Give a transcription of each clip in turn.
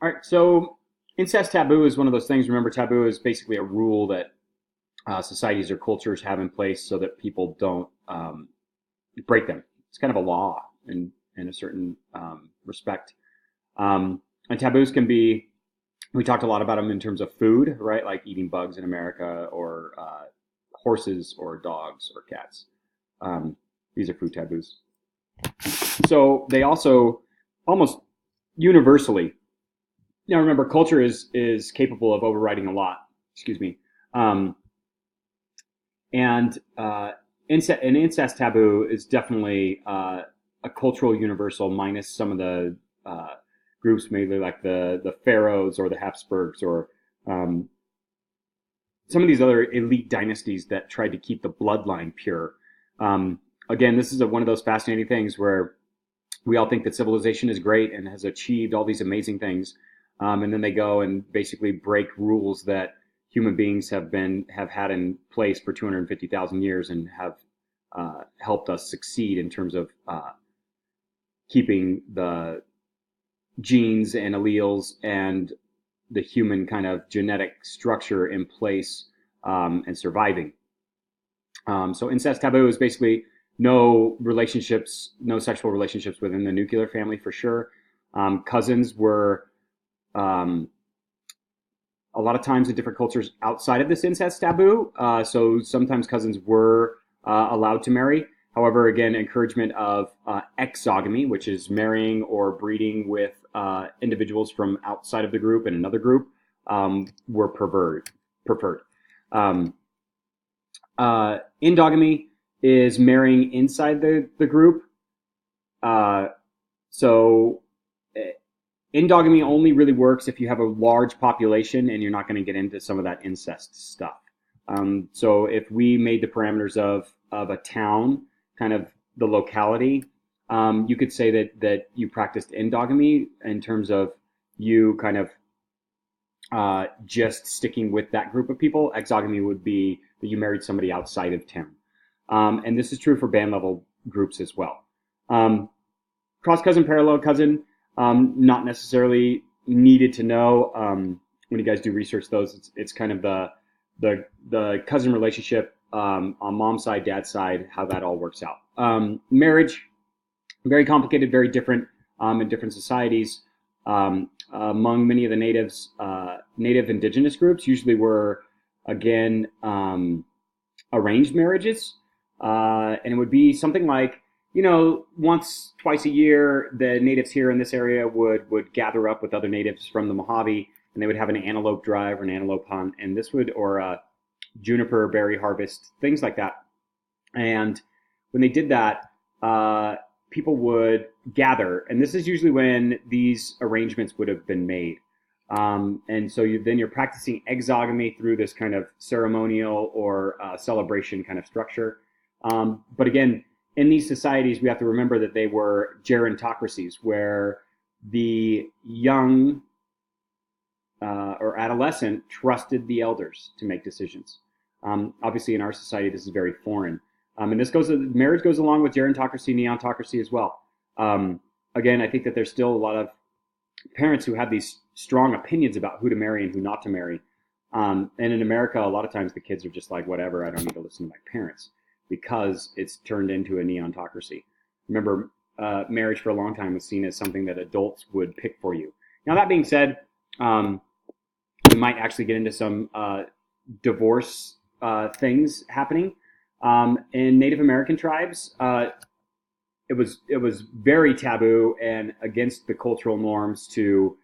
All right, so incest taboo is one of those things. Remember, taboo is basically a rule that societies or cultures have in place so that people don't break them. It's kind of a law in a certain respect. And taboos can be, we talked a lot about them in terms of food, right? Like eating bugs in America or horses or dogs or cats. These are food taboos. So they also almost universally, remember, culture is capable of overriding a lot. Excuse me. Um, and an incest taboo is definitely a cultural universal, minus some of the groups, maybe like the Pharaohs or the Habsburgs or um, some of these other elite dynasties that tried to keep the bloodline pure. Again, this is one of those fascinating things where we all think that civilization is great and has achieved all these amazing things, and then they go and basically break rules that human beings have had in place for 250,000 years and have helped us succeed in terms of keeping the genes and alleles and the human kind of genetic structure in place and surviving. So incest taboo is basically no relationships, no sexual relationships within the nuclear family for sure. Cousins were um, a lot of times in different cultures outside of this incest taboo. So sometimes cousins were allowed to marry. However, again, encouragement of exogamy, which is marrying or breeding with individuals from outside of the group and another group, were preferred. Um, endogamy is marrying inside the group. Uh, so endogamy only really works if you have a large population and you're not going to get into some of that incest stuff. So if we made the parameters of a town, kind of the locality, you could say that you practiced endogamy in terms of you kind of just sticking with that group of people. Exogamy would be that you married somebody outside of town. And this is true for band level groups as well. Cross cousin, parallel cousin, not necessarily needed to know. When you guys do research those, it's kind of the cousin relationship on mom's side, dad's side, how that all works out. Marriage, very complicated, very different in different societies. Among many of the native indigenous groups, usually were again arranged marriages, and it would be something like, once, twice a year, the natives here in this area would gather up with other natives from the Mojave, and they would have an antelope drive or an antelope hunt, and this would, or a juniper berry harvest, things like that. And when they did that, people would gather, and this is usually when these arrangements would have been made. And so then you're practicing exogamy through this kind of ceremonial or celebration kind of structure. But again, in these societies, we have to remember that they were gerontocracies, where the young or adolescent trusted the elders to make decisions. Obviously, in our society, this is very foreign. And marriage goes along with gerontocracy, neontocracy as well. Again, I think that there's still a lot of parents who have these strong opinions about who to marry and who not to marry. And in America, a lot of times the kids are just like, whatever, I don't need to listen to my parents, because it's turned into a neontocracy. Remember, marriage for a long time was seen as something that adults would pick for you. Now, that being said, we might actually get into some divorce things happening. In Native American tribes, it was very taboo and against the cultural norms to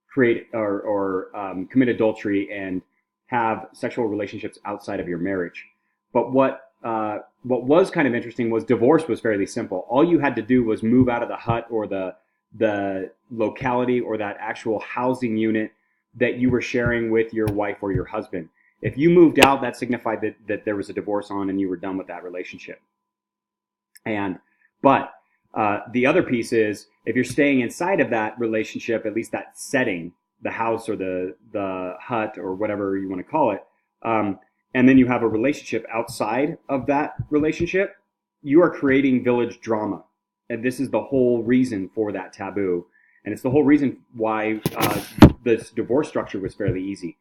create or commit adultery and have sexual relationships outside of your marriage. But what was kind of interesting was divorce was fairly simple. All you had to do was move out of the hut or the locality or that actual housing unit that you were sharing with your wife or your husband. If you moved out, that signified that there was a divorce on and you were done with that relationship. But the other piece is, if you're staying inside of that relationship, at least that setting, the house or the hut or whatever you want to call it, and then you have a relationship outside of that relationship, you are creating village drama. And this is the whole reason for that taboo. And it's the whole reason why this divorce structure was fairly easy.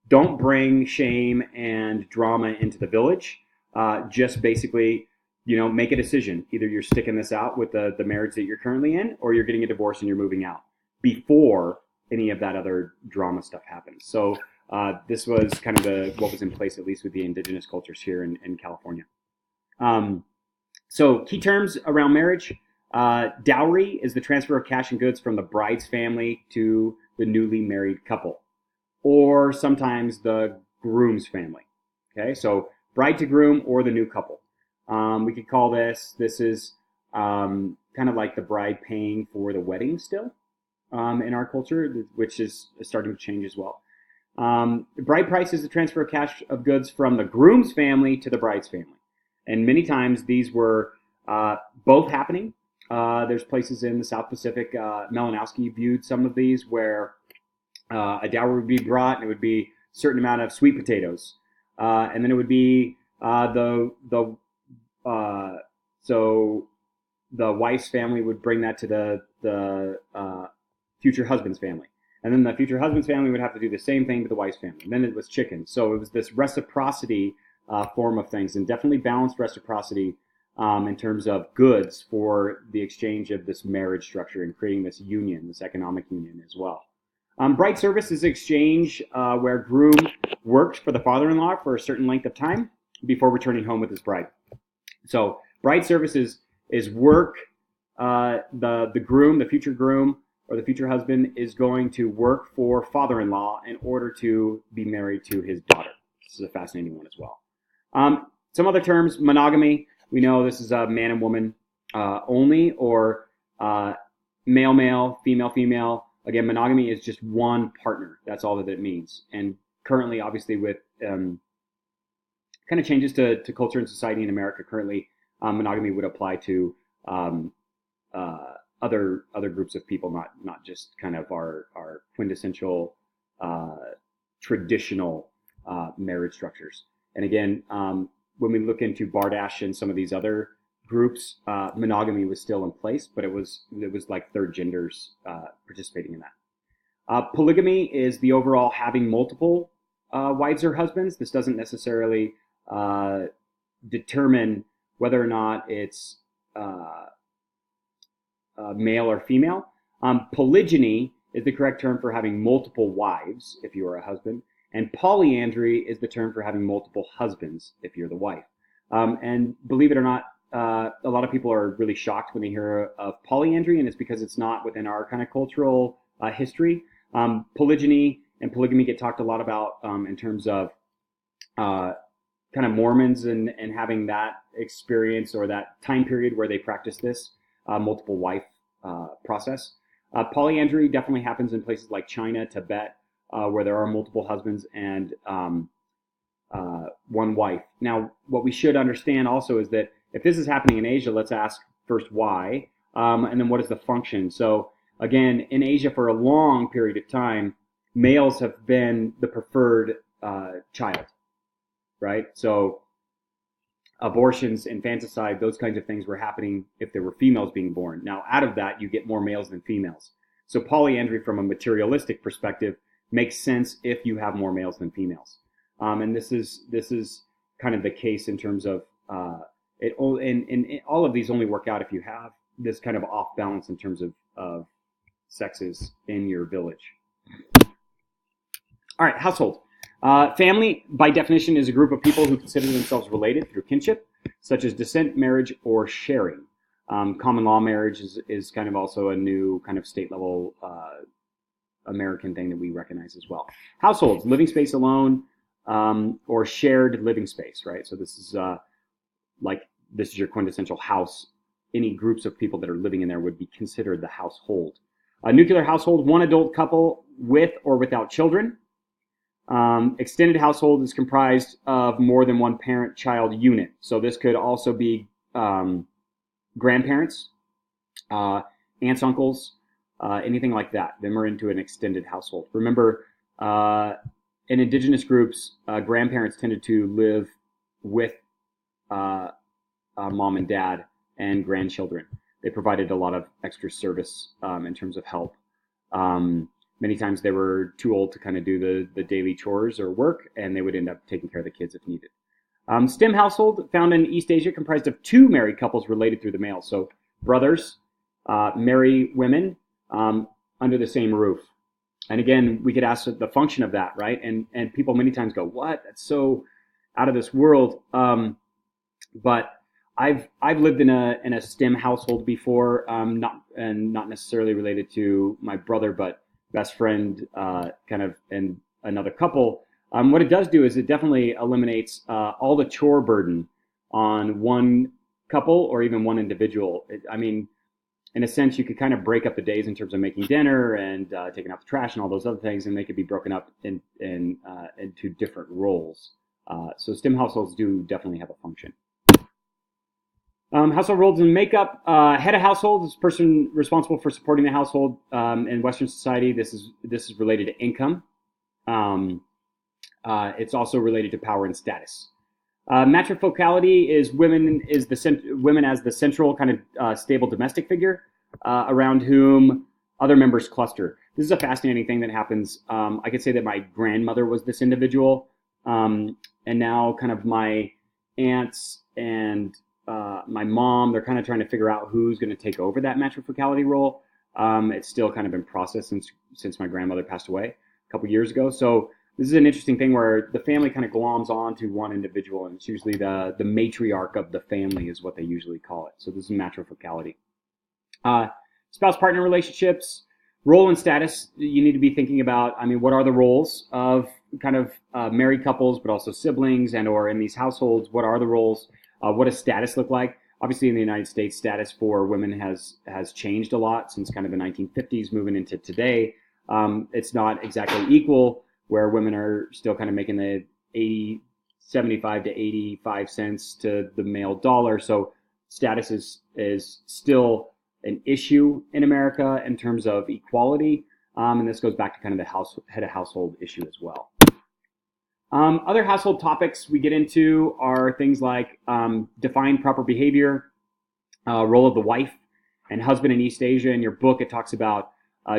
Don't bring shame and drama into the village. Just basically, make a decision. Either you're sticking this out with the marriage that you're currently in, or you're getting a divorce and you're moving out before any of that other drama stuff happens. So this was kind of what was in place, at least with the indigenous cultures here in California. So key terms around marriage. Dowry is the transfer of cash and goods from the bride's family to the newly married couple, or sometimes the groom's family. Okay, so bride to groom or the new couple. We could call this is kind of like the bride paying for the wedding still in our culture, which is starting to change as well. The bride price is the transfer of cash of goods from the groom's family to the bride's family. And many times these were both happening. There's places in the South Pacific, Malinowski viewed some of these where a dowry would be brought and it would be a certain amount of sweet potatoes. And then it would be so the wife's family would bring that to the future husband's family. And then the future husband's family would have to do the same thing to the wife's family. And then it was chicken. So it was this reciprocity form of things, and definitely balanced reciprocity in terms of goods for the exchange of this marriage structure and creating this union, this economic union as well. Bride service is exchange where groom worked for the father-in-law for a certain length of time before returning home with his bride. So bride service is work. The groom, the future groom, or the future husband is going to work for father-in-law in order to be married to his daughter. This is a fascinating one as well. Some other terms: monogamy. We know this is a man and woman only, or male, female. Again, monogamy is just one partner. That's all that it means. And currently, obviously, with kind of changes to culture and society in America, currently monogamy would apply to other groups of people, not just kind of our quintessential traditional marriage structures. And again, when we look into Bardash and some of these other groups, monogamy was still in place, but it was like third genders participating in that. Polygamy is the overall having multiple wives or husbands. This doesn't necessarily determine whether or not it's male or female. Polygyny is the correct term for having multiple wives if you are a husband. And polyandry is the term for having multiple husbands if you're the wife. And believe it or not, a lot of people are really shocked when they hear of polyandry, and it's because it's not within our kind of cultural history. Polygyny and polygamy get talked a lot about in terms of kind of Mormons and having that experience or that time period where they practice this multiple wife process. Polyandry definitely happens in places like China, Tibet, where there are multiple husbands and one wife. Now, what we should understand also is that if this is happening in Asia, let's ask first why, and then what is the function. So again, in Asia for a long period of time, males have been the preferred child, right? So abortions, infanticide, those kinds of things were happening if there were females being born. Now, out of that, you get more males than females. So polyandry from a materialistic perspective makes sense if you have more males than females. And this is kind of the case in terms of it. And all of these only work out if you have this kind of off balance in terms of sexes in your village. All right, household. Family, by definition, is a group of people who consider themselves related through kinship, such as descent, marriage, or sharing. Common law marriage is kind of also a new kind of state level American thing that we recognize as well. Households, living space alone or shared living space, right? So this is this is your quintessential house. Any groups of people that are living in there would be considered the household. A nuclear household, one adult couple with or without children. Extended household is comprised of more than one parent-child unit. So this could also be grandparents, aunts, uncles, anything like that. Then we're into an extended household. Remember, in indigenous groups, grandparents tended to live with mom and dad and grandchildren. They provided a lot of extra service in terms of help. Many times they were too old to kind of do the daily chores or work, and they would end up taking care of the kids if needed. STEM household found in East Asia comprised of two married couples related through the male. So brothers marry women under the same roof. And again, we could ask the function of that, right? And people many times go, "What? That's so out of this world." But I've lived in a STEM household before, not necessarily related to my brother, but best friend, kind of, and another couple. What it does do is it definitely eliminates all the chore burden on one couple or even one individual. I mean, in a sense, you could kind of break up the days in terms of making dinner and taking out the trash and all those other things, and they could be broken up into different roles. So STEM households do definitely have a function. Household roles and makeup. Head of household is the person responsible for supporting the household. In Western society, this is related to income. It's also related to power and status. Matrifocality is women as the central kind of stable domestic figure around whom other members cluster. This is a fascinating thing that happens. I could say that my grandmother was this individual, and now kind of my aunts and my mom, they're kind of trying to figure out who's going to take over that matrifocality role. It's still kind of been processed since my grandmother passed away a couple years ago. So this is an interesting thing where the family kind of gloms on to one individual, and it's usually the matriarch of the family is what they usually call it. So this is matrifocality. Spouse-partner relationships, role and status, you need to be thinking about, I mean, what are the roles of kind of married couples, but also siblings and or in these households? What are the roles? What does status look like? Obviously, in the United States, status for women has changed a lot since kind of the 1950s, moving into today. It's not exactly equal, where women are still kind of making the 75 to 85 cents to the male dollar. So status is still an issue in America in terms of equality. And this goes back to kind of the head of household issue as well. Other household topics we get into are things like define proper behavior, role of the wife and husband in East Asia. In your book, it talks about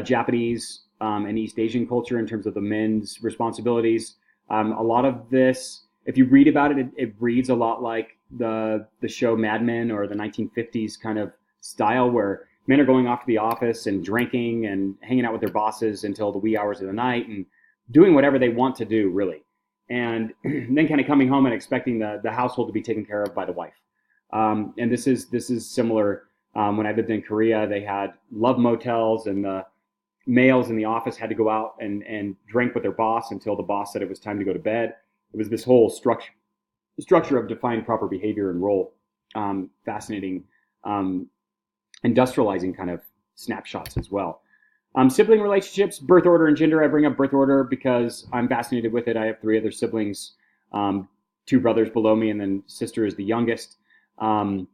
Japanese and East Asian culture in terms of the men's responsibilities. A lot of this, if you read about it, it reads a lot like the show Mad Men or the 1950s kind of style, where men are going off to the office and drinking and hanging out with their bosses until the wee hours of the night and doing whatever they want to do, really. And then kind of coming home and expecting the household to be taken care of by the wife. And this is similar. When I lived in Korea, they had love motels, and the males in the office had to go out and drink with their boss until the boss said it was time to go to bed. It was this whole structure of defined proper behavior and role. Fascinating, industrializing kind of snapshots as well. Sibling relationships, birth order and gender. I bring up birth order because I'm fascinated with it. I have 3 other siblings, 2 brothers below me, and then sister is the youngest. So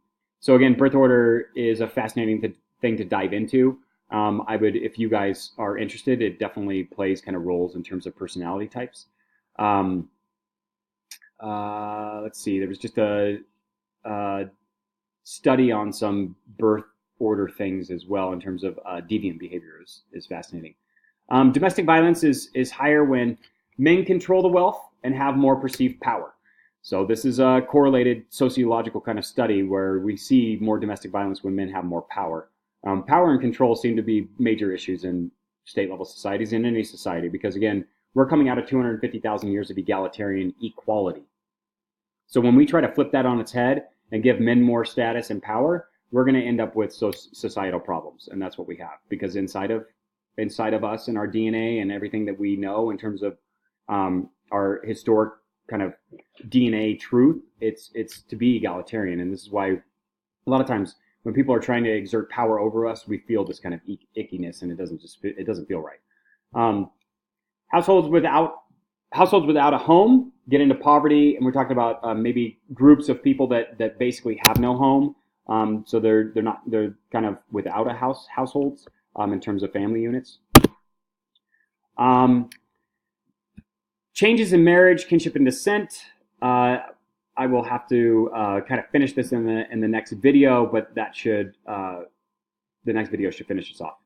again, birth order is a fascinating thing to dive into. I would, if you guys are interested, it definitely plays kind of roles in terms of personality types. Let's see, there was just a study on some birth order things as well in terms of deviant behavior is fascinating. Domestic violence is higher when men control the wealth and have more perceived power. So this is a correlated sociological kind of study where we see more domestic violence when men have more power. Power and control seem to be major issues in state-level societies, in any society, because again, we're coming out of 250,000 years of egalitarian equality. So when we try to flip that on its head and give men more status and power, we're going to end up with societal problems, and that's what we have. Because inside of us and our DNA and everything that we know in terms of our historic kind of DNA truth, it's to be egalitarian, and this is why a lot of times when people are trying to exert power over us, we feel this kind of ickiness, and it doesn't feel right. Households without a home get into poverty, and we're talking about maybe groups of people that basically have no home. So they're kind of without a households in terms of family units. Changes in marriage, kinship, and descent. I will have to kind of finish this in the next video, but that should the next video should finish us off.